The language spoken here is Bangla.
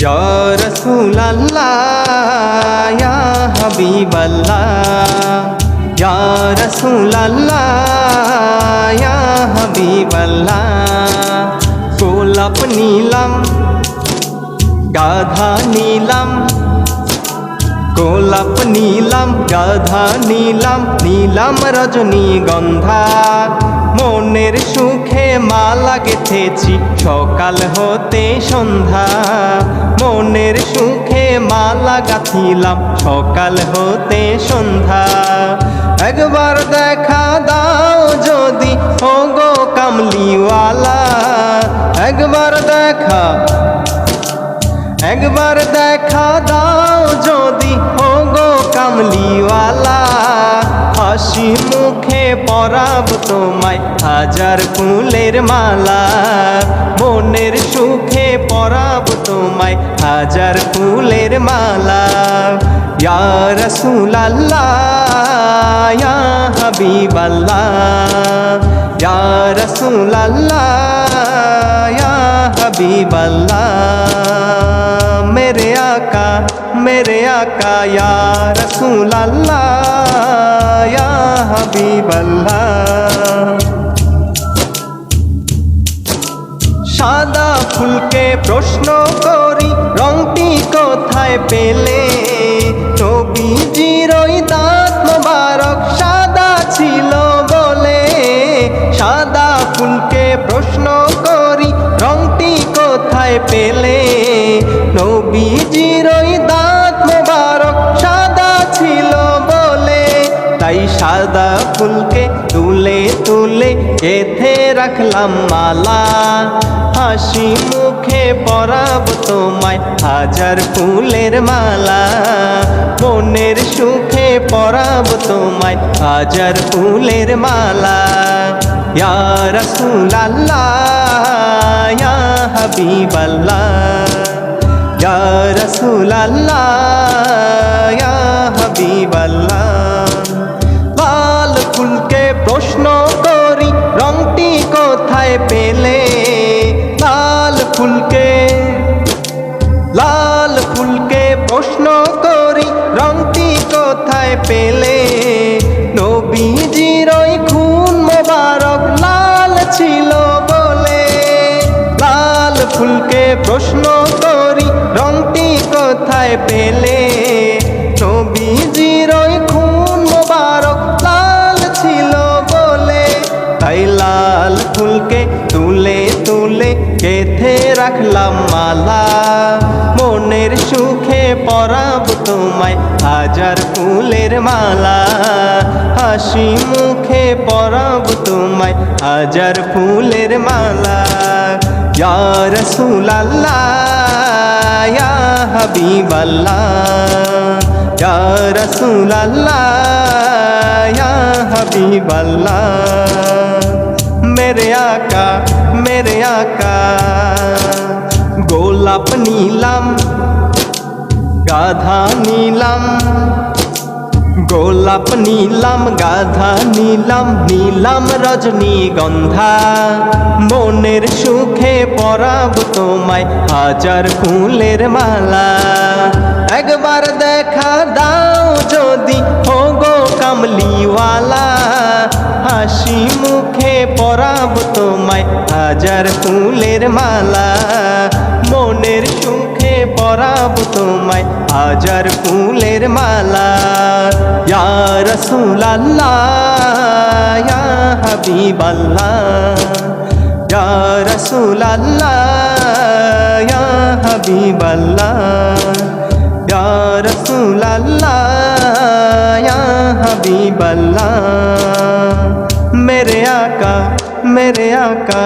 या रसूल अल्लाह या हबीब अल्लाह या रसूल अल्लाह या हबीब अल्लाह गोलाप नीलम गाधा नीलम গোলাপ নীলাম গাধা নীলাম নীলাম রজনীগন্ধা মনের সুখে মালা গেঁথেছি সকাল হতে সন্ধ্যা মনের সুখে মালা গাঁথিলাম সকাল হতে সন্ধ্যা একবার দেখা দাও যদি ওগো কামলিওয়ালা একবার দেখা দাও যদি ওগো কামলিওয়ালা হাসি মুখে পরাব তোমায় হাজার ফুলের মালা মনের সুখে পরাব তোমায় হাজার ফুলের মালা ইয়া রাসূল আল্লাহ ইয়া হাবিব আল্লাহ ইয়া রাসূল আল্লাহ ইয়া হাবিব আল্লাহ मेरे आका या रसूल अल्लाह या हबीब अल्लाह সাদা ফুলকে প্রশ্ন করি রংটি কোথায় পেলে নবীজির ওই দাঁত মোবারক সাদা ছিল বলে সাদা ফুলকে প্রশ্ন করি রংটি কোথায় পেলে নবীজির ওই দাঁত মোবারক সাদা ছিল বলে তাই সাদা ফুলকে তুলে তুলে গেঁথে রাখলাম মালা হাসি মুখে পরাব তোমায় হাজার ফুলের মালা মনের সুখে পরাব তোমায় হাজার ফুলের মালা ইয়া রাসূল আল্লাহ ইয়া হাবিব আল্লাহ ইয়া রাসূল আল্লাহ ইয়া হাবিব আল্লাহ লাল ফুলকে প্রশ্ন করি রংটি কোথায় পেলে লাল ফুলকে প্রশ্ন করি রংটি কোথায় পেলে নবীজির ওই খুন মোবারক লাল ছিল বলে লাল ফুলকে প্রশ্ন করি রংটি কোথায় পেলে নবীজির ওই খুন মোবারক লাল ছিল বলে তাই লাল ফুলকে তুলে তুলে গেঁথে রাখলাম মালা মনের সুখে পরাব তোমায় হাজার ফুলের মালা হাসি মুখে পরাব তোমায় হাজার ফুলের মালা ইয়া রাসূল আল্লাহ ইয়া হাবিব আল্লাহ ইয়া রাসূল আল্লাহ ইয়া হাবিব আল্লাহ मेरे आका गोलाप नीलम गाधा नीलम গোলাপ নীলাম গাধা নীলাম নীলাম রজনীগন্ধা মনের সুখে পরাব তোমায় হাজার ফুলের মালা একবার দেখা দাও যদি ওগো কামলিওয়ালা হাসি মুখে পরাব তোমায় হাজার ফুলের মালা মনের সুখে পরাব তোমায় হাজার ফুলের মালা ইয়া রাসূল আল্লাহ ইয়া হাবিব আল্লাহ ইয়া রাসূল আল্লাহ ইয়া হাবিব আল্লাহ ইয়া রাসূল আল্লাহ ইয়া হাবিব আল্লাহ मेरे आका